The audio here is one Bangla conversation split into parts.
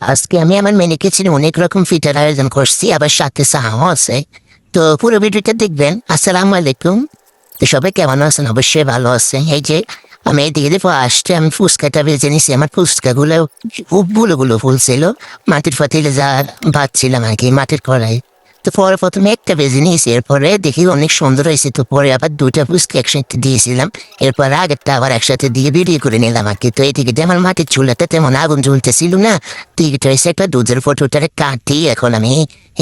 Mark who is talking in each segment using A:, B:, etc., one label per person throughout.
A: আজকে আমি আমার মেনে কিচেনে অনেক রকম পিঠার আয়োজন করছি, আবার সাথে চাও আছে। তো পুরো ভিডিওটা দেখবেন। আসসালামু আলাইকুম। তো সবাই কেমন আছেন? অবশ্যই ভালো আছে। এই যে আমি এদিকে দেখো আসতে আমি ফুচকাটা ভেজে নিছি। আমার ফুচকাগুলো খুব গুলো ফুলছিল। মাটির পাতিলে যা ভাজছিলাম আর কি, মাটির কড়াই। তো পরে প্রথমে একটা ভেজে নিয়েছি, এরপরে দেখি অনেক সুন্দর হয়েছে, তো পরে আবার দুইটা ফুচকা একসাথে দিয়েছিলাম। এরপর আগেরটা আবার একসাথে দিয়ে ভিডিও করে নিলাম আর কি। তো এদিকে যে আমার মাটির চুলাতে তেমন আগুন জ্বলতেছিল না, তো এটা হয়েছে একটা দুধের ফটোটারে কাটি এখন আমি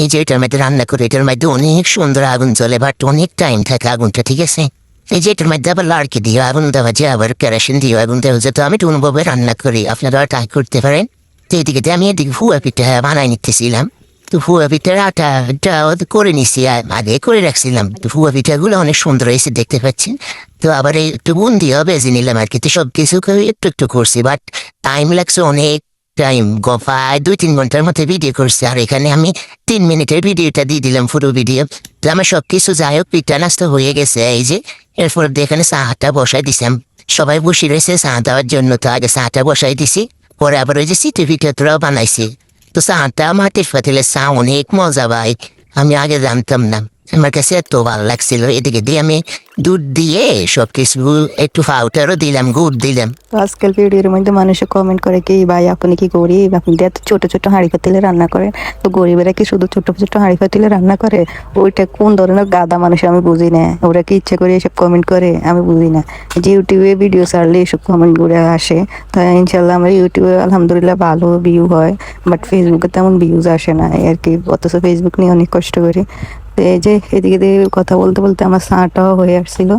A: এই যে এটার মধ্যে রান্না করি। এটার মধ্যে অনেক সুন্দর আগুন জ্বলে, বাট অনেক টাইম থাকে আগুনটা, ঠিক আছে। এই যে এটার মধ্যে আবার লাড়কি দিয়ে আগুন দেওয়া যায়, আবার কেরোসিন দিয়ে আগুন দেওয়া যায়। তো আমি টুনুভাবে রান্না করি, আপনারা ট্রাই করতে পারেন। তো এদিকে আমি এদিকে ফুয়া পিঠা বানাই নিতেছিলাম। তো ফুয়া পিঠার আটাটা করে নিছি, আগে করে রাখছিলাম। তো ফুয়া পিঠাগুলো অনেক সুন্দর হয়েছে দেখতে পাচ্ছেন। তো আবার এই একটু বুন দিয়েও বেজে নিলাম আর কি। তো সব কিছু একটু একটু করছি, বাট টাইম লাগছে অনেক টাইম। গফায় 2-3 ঘন্টার মধ্যে ভিডিও করছি, আর এখানে আমি 3 মিনিটের ভিডিওটা দিয়ে দিলাম পুরো ভিডিও। তো আমার সবকিছু যাই হোক, পিঠা নাস্তা হয়ে গেছে। এই যে এরপর এখানে চাটা বসাই দিছিলাম। সবাই বসে রয়েছে চা দেওয়ার জন্য, তো আগে চাটা বসাই দিছি। পরে আবার ওই যে সিটি পিঠাটাও বানাইছি। তো চাটা মাটির পাতিলে চা অনেক মজা ভাই, আমি আগে জানতাম না। আমার কাছে এত ভালো লাগছিল। এদিকে দিয়ে আমি দুধ দিয়ে সবকিছু একটু পাউডারও দিলাম, গুড় দিলাম।
B: তো আজকাল ভিডিওর মধ্যে মানুষে কমেন্ট করে কি ভাই আপনি কি গরিব, আপনি এত ছোট ছোট হাঁড়ি পাতিলে রান্না করেন। তো গরিবেরা কি শুধু ছোট ছোট হাঁড়ি পাতিলে রান্না করে? ওইটা কোন ধরনের গাদা মানুষ আমি বুঝি না। ওরা কি ইচ্ছে করে এসব কমেন্ট করে আমি বুঝি না। যে ইউটিউবে ভিডিও ছাড়লে এসব কমেন্ট করে আসে। তো ইনশাল্লাহ আমার ইউটিউবে আলহামদুলিল্লাহ ভালো ভিউ হয়, বাট ফেসবুকে তেমন ভিউজ আসে না আর কি। অথচ ফেসবুক নিয়ে অনেক কষ্ট করি। তো এই যে এদিকে দিয়ে কথা বলতে বলতে আমার চাটাও হয়ে আসছিল।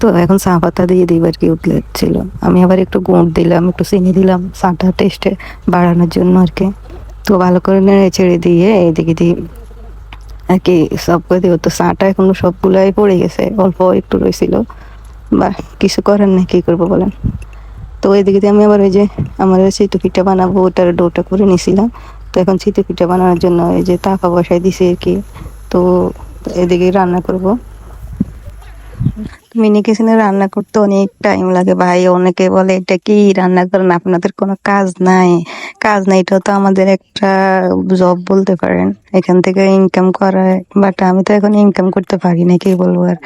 B: তো এখন চা পাতা দিয়ে দিবার কি উঠছিল। আমি আবার একটু গুড় দিলাম, একটু চিনি দিলাম চাটা টেস্টে বাড়ানোর জন্য আর কি। তো ভালো করে নেড়ে ছেড়ে দিয়ে এদিকে দিয়ে আর কি সব করে দিব। তো চাটা এখন সবগুলাই পড়ে গেছে, অল্প একটু রয়েছিল। বা কিছু করার নেই, কি করবো বলেন। তো এদিকে দিয়ে আমি আবার ওই যে আমার চিতু পিঠা বানাবো ওটার ডোটা করে নিছিলাম। তো এখন চিতু পিঠা বানানোর জন্য এই যে তাপা বসাই দিছি আর কি। তো এদিকে রান্না করব। মিনি কিচেনে রান্না করতে অনেক টাইম লাগে ভাই। অনেকে বলে এটা কি রান্না করেন, আপনাদের কোনো কাজ নাই? কাজ নাই, এটা তো আমাদের একটা জব বলতে পারেন, এখান থেকে ইনকাম করা। বাট আমি তো এখন ইনকাম করতে পারি না, কি বলবো আর।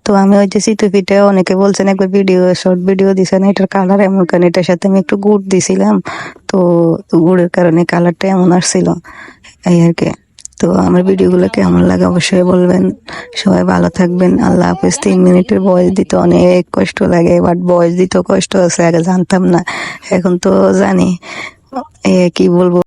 B: তো আমি ওই যে সিতু পিঠে অনেকে বলছেন একবার ভিডিও শর্ট ভিডিও দিছেন, এটার কালার এমন কেন, এটার সাথে আমি একটু গুড় দিছিলাম। তো গুড়ের কারণে কালারটা এমন আসছিল এই আর কি। তো আমার ভিডিওগুলো কেমন লাগে অবশ্যই বলবেন। সবাই ভালো থাকবেন, আল্লাহ হাফেজ। 3 মিনিটের ভয়েস দিতে অনেক কষ্ট লাগে, বাট ভয়েস দিতেও কষ্ট আছে, আগে জানতাম না, এখন তো জানি। কি বলবো।